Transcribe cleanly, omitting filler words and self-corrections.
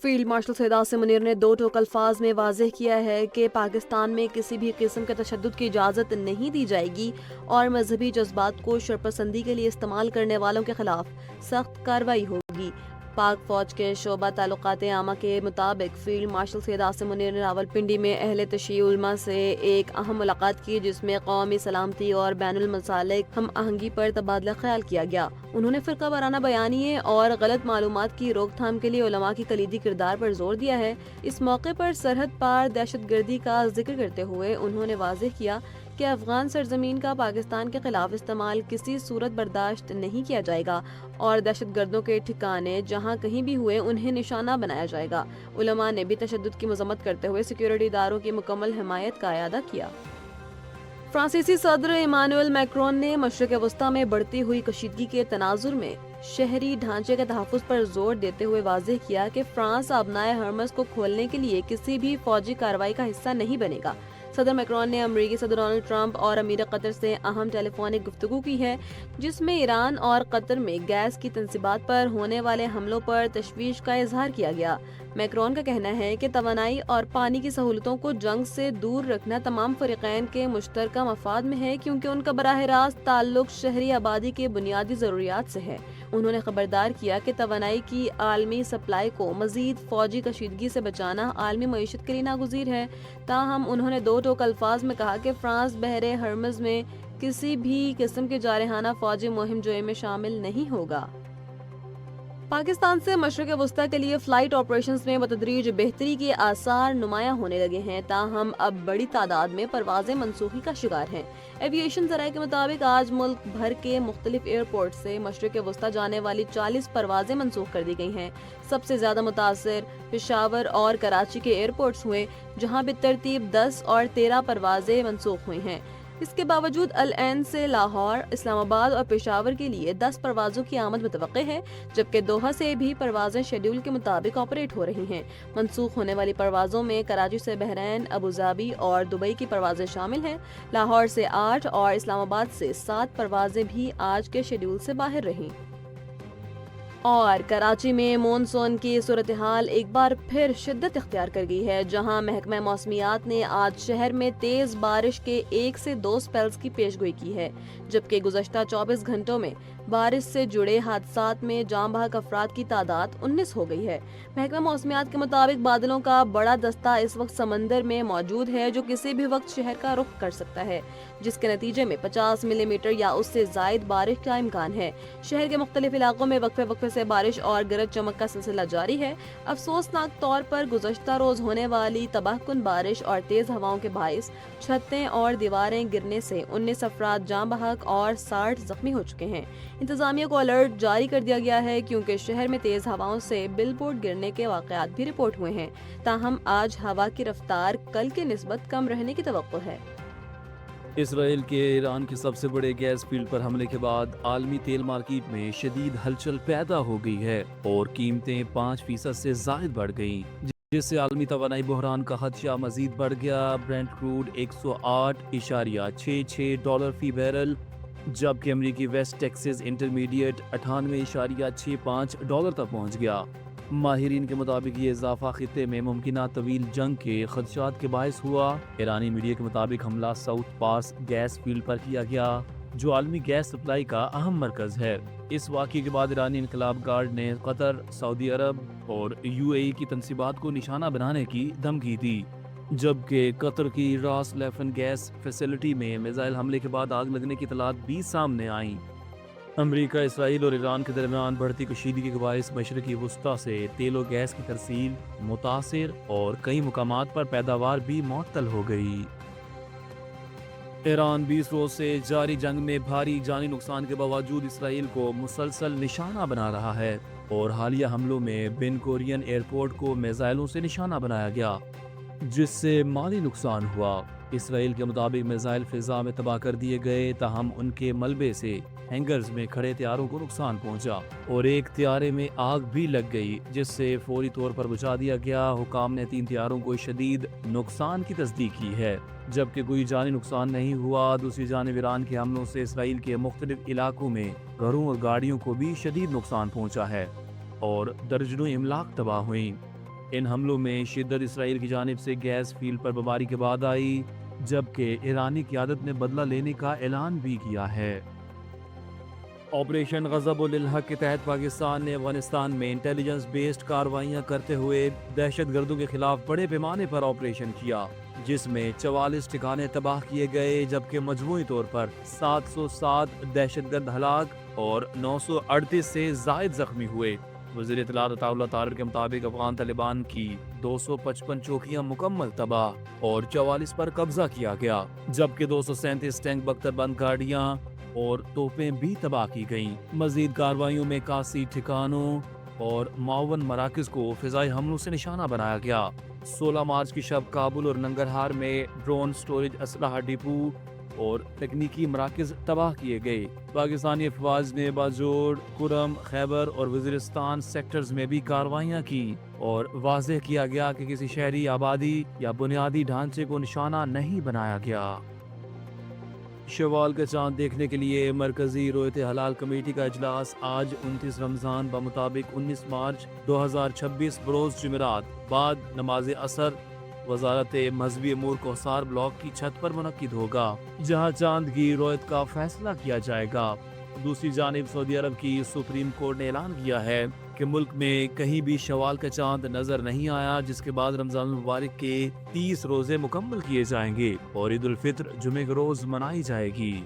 Field marshal Syed Asim Munir ने दो टोक अल्फाज में वाज़ेह किया है कि पाकिस्तान में किसी भी किस्म के तशद्दुद की इजाज़त नहीं दी जाएगी और मजहबी जज्बात को शरपसंदी के लिए इस्तेमाल करने वालों के खिलाफ सख्त कार्रवाई होगी। पाक फौज के शोबा ताल्लुकात आमा के मुताबिक फील्ड मार्शल सैयद आसिम मुनीर ने रावलपिंडी में अहले तशय्युअ उलमा से एक अहम मुलाकात की, जिसमें कौमी सलामती और बैनुल मसालिक हम आहंगी पर तबादला ख्याल किया गया। उन्होंने फ़िरका वाराना बयानिए और गलत मालूमात की रोकथाम के लिए उलमा की कलीदी किरदार पर जोर दिया है। इस मौके पर सरहद पार दहशतगर्दी का जिक्र करते हुए उन्होंने वाज़ेह किया कि अफगान सरजमीन का पाकिस्तान के खिलाफ इस्तेमाल किसी सूरत बर्दाश्त नहीं किया जाएगा और दहशतगर्दों के ठिकाने जहां कहीं भी हुए उन्हें निशाना बनाया जाएगा। उलमा ने भी तशद्दुद की मजम्मत करते हुए सिक्योरिटी इदारों की मुकम्मल हिमायत का अयादा किया। फ्रांसीसी सदर इमानुएल मैक्रोन ने मशरिक़ वस्ता में बढ़ती हुई कशीदगी के तनाजुर में शहरी ढांचे के तहफ़्फ़ुज़ पर जोर देते हुए वाज़ेह किया कि फ्रांस अबनाए हर्मस को खोलने के लिए किसी भी फौजी कार्रवाई का हिस्सा नहीं बनेगा। सदर मैक्रोन ने अमरीकी सदर डोनाल्ड ट्रंप और अमीर कतर से अहम टेलीफोनिक गुफ्तगू की है, जिसमें ईरान और कतर में गैस की तंसीबात पर होने वाले हमलों पर तशवीश का इजहार किया गया। मैक्रोन का कहना है कि तवानाई और पानी की सहूलतों को जंग से दूर रखना तमाम फरीकैन के मुश्तरका मफाद में है, क्योंकि उनका बराह रास्त ताल्लुक शहरी आबादी के बुनियादी ज़रूरियात से है। उन्होंने खबरदार किया कि तवानाई की आलमी सप्लाई को मजीद फौजी कशीदगी से बचाना आलमी मईशत के लिए नागुज़ीर है। ताहम उन्होंने दो टोक अल्फाज में कहा कि फ्रांस बहरे हर्मज में किसी भी किस्म के जारहाना फौजी मुहिम जोई में शामिल नहीं होगा। पाकिस्तान से मशरिक़ वस्ता के लिए फ़्लाइट ऑपरेशंस में बतदरीज बेहतरी के आसार नुमायां होने लगे हैं, ताहम अब बड़ी तादाद में परवाजें मनसूखी का शिकार हैं। एविएशन ज़राए के मुताबिक आज मुल्क भर के मुख्तलिफ एयरपोर्ट से मशरिक़ वस्ता जाने वाली 40 परवाजें मनसूख कर दी गई हैं। सबसे ज़्यादा मुतासर पेशावर और कराची के एयरपोर्ट्स हुए, जहाँ बेतरतीब 10 और 13 परवाजें मनसूख हुई हैं। इसके बावजूद अल ऐन से लाहौर, इस्लामाबाद और पेशावर के लिए 10 परवाज़ों की आमद मुतवक्के है, जबकि दोहा से भी परवाज़ें शेड्यूल के मुताबिक ऑपरेट हो रही हैं। मनसूख होने वाली परवाज़ों में कराची से बहरैन, अबूधाबी और दुबई की परवाज़ें शामिल हैं। लाहौर से 8 और इस्लामाबाद से 7 परवाज़ें भी आज के शेड्यूल से बाहर रहीं। और कराची में मॉनसून की सूरत हाल एक बार फिर शिद्दत इख्तियार कर गई है, जहां महकमा मौसमियात ने आज शहर में तेज बारिश के 1 से 2 स्पेल्स की पेशगोई की है, जबकि गुज़श्ता 24 घंटों में बारिश से जुड़े हादसात में जाम बहक अफराद की तादाद 19 हो गई है। महकमा मौसमियात के मुताबिक बादलों का बड़ा दस्ता इस वक्त समंदर में मौजूद है, जो किसी भी वक्त शहर का रुख कर सकता है, जिसके नतीजे में 50 मिलीमीटर या उससे जायद बारिश का इम्कान है। शहर के मुख्तलिफ इलाकों में वक्फे वक्फे से बारिश और गरज चमक का सिलसिला जारी है। अफसोसनाक तौर पर गुज़श्ता रोज होने वाली तबाहकुन बारिश और तेज हवाओं के बाइस छतें और दीवारें गिरने से 19 अफराद जाम बहक और 60 जख्मी हो चुके हैं। इंतजामिया को अलर्ट जारी कर दिया गया है, क्योंकि शहर में तेज हवाओं से बिलबोर्ड गिरने के वाक़यात भी रिपोर्ट हुए हैं। ताहम आज हवा की रफ्तार कल के निस्बत कम रहने की तवक्को है। इसराइल के ईरान के सबसे बड़े गैस फील्ड पर हमले के बाद आलमी तेल मार्केट में शदीद हलचल पैदा हो गई है और कीमतें 5% से जायद बढ़ गईं, जिससे आलमी तवानाई बहरान का खदशा मजीद बढ़ गया। ब्रेंट क्रूड $108.66 फी बैरल, जबकि अमरीकी वेस्ट टेक्सास इंटरमीडिएट $98.65 तक पहुँच गया। माहिरीन के मुताबिक ये इजाफा खित्ते में मुमकिना तवील जंग के खदशात के बायस हुआ। ईरानी मीडिया के मुताबिक हमला साउथ पार्स गैस फील्ड पर किया गया, जो आलमी गैस सप्लाई का अहम मरकज है। इस वाक़े के बाद ईरानी इनकलाब गार्ड ने कतर, सऊदी अरब और UAE की तंसीबात को निशाना बनाने की धमकी दी, जबकि कतर की रास लेफन गैस फैसिलिटी में मिसाइल हमले के बाद आग लगने की इतलात भी सामने आई। अमरीका, इसराइल और ईरान के दरमियान बढ़ती कशीदगी के बायस मशरिकी वस्ता से तेल और गैस की तरसील मुतासिर और कई मुकामात पर पैदावार भी मुअत्तल हो गई। ईरान 20 रोज से जारी जंग में भारी जानी नुकसान के बावजूद इसराइल को मुसलसल निशाना बना रहा है और हालिया हमलों में बेन कोरियन एयरपोर्ट को मिसाइलों से निशाना बनाया गया, जिससे माली नुकसान हुआ। इसराइल के मुताबिक मिसाइल फिजा में तबाह कर दिए गए, ताहम उनके मलबे से हैंगर्स में खड़े तैयारों को नुकसान पहुंचा और एक तैयारे में आग भी लग गई, जिससे फौरी तौर पर बुझा दिया गया। हुकाम ने 3 तैयारों को शदीद नुकसान की तस्दीक की है, जबकि कोई जानी नुकसान नहीं हुआ। दूसरी जानिब ईरान के हमलों से इसराइल के मुख्तलिफ इलाकों में घरों और गाड़ियों को भी शदीद नुकसान पहुंचा है और दर्जनों इमलाक तबाह हुई। ان حملوں میں شدت اسرائیل کی جانب سے گیس فیلڈ پر بمباری کے بعد آئی، جبکہ ایرانی قیادت نے بدلہ لینے کا اعلان بھی کیا ہے۔ آپریشن غضب الحق کے تحت پاکستان نے افغانستان میں انٹیلیجنس بیسڈ کارروائیاں کرتے ہوئے دہشت گردوں کے خلاف بڑے پیمانے پر آپریشن کیا، جس میں 44 ٹھکانے تباہ کیے گئے، جبکہ مجموعی طور پر 707 دہشت گرد ہلاک اور 938 سے زائد زخمی ہوئے۔ وزیر اطلاعات عطا اللہ طاہر کے مطابق افغان طالبان کی 255 چوکیاں مکمل تباہ اور 44 پر قبضہ کیا گیا، جبکہ 237 ٹینک بختر بند گاڑیاں اور توپیں بھی تباہ کی گئیں۔ مزید کارروائیوں میں 81 ٹھکانوں اور 52 مراکز کو فضائی حملوں سے نشانہ بنایا گیا۔ 16 مارچ کی شب کابل اور ننگرہار میں ڈرون سٹوریج، اسلحہ ڈپو اور تکنیکی مراکز تباہ کیے گئے۔ پاکستانی افواج نے باجوڑ، کرم، خیبر اور وزیرستان سیکٹرز میں بھی کارروائیاں کی اور واضح کیا گیا کہ کسی شہری آبادی یا بنیادی ڈھانچے کو نشانہ نہیں بنایا گیا۔ شوال کا چاند دیکھنے کے لیے مرکزی رویت ہلال کمیٹی کا اجلاس آج 29 رمضان بمطابق 19 مارچ 2026 بروز جمعرات بعد نماز عصر وزارت مذہبی امور کوثار بلاک کی چھت پر منعقد ہوگا، جہاں چاند کی رویت کا فیصلہ کیا جائے گا۔ دوسری جانب سعودی عرب کی سپریم کورٹ نے اعلان کیا ہے کہ ملک میں کہیں بھی شوال کا چاند نظر نہیں آیا، جس کے بعد رمضان المبارک کے 30 روزے مکمل کیے جائیں گے اور عید الفطر جمعے کے روز منائی جائے گی۔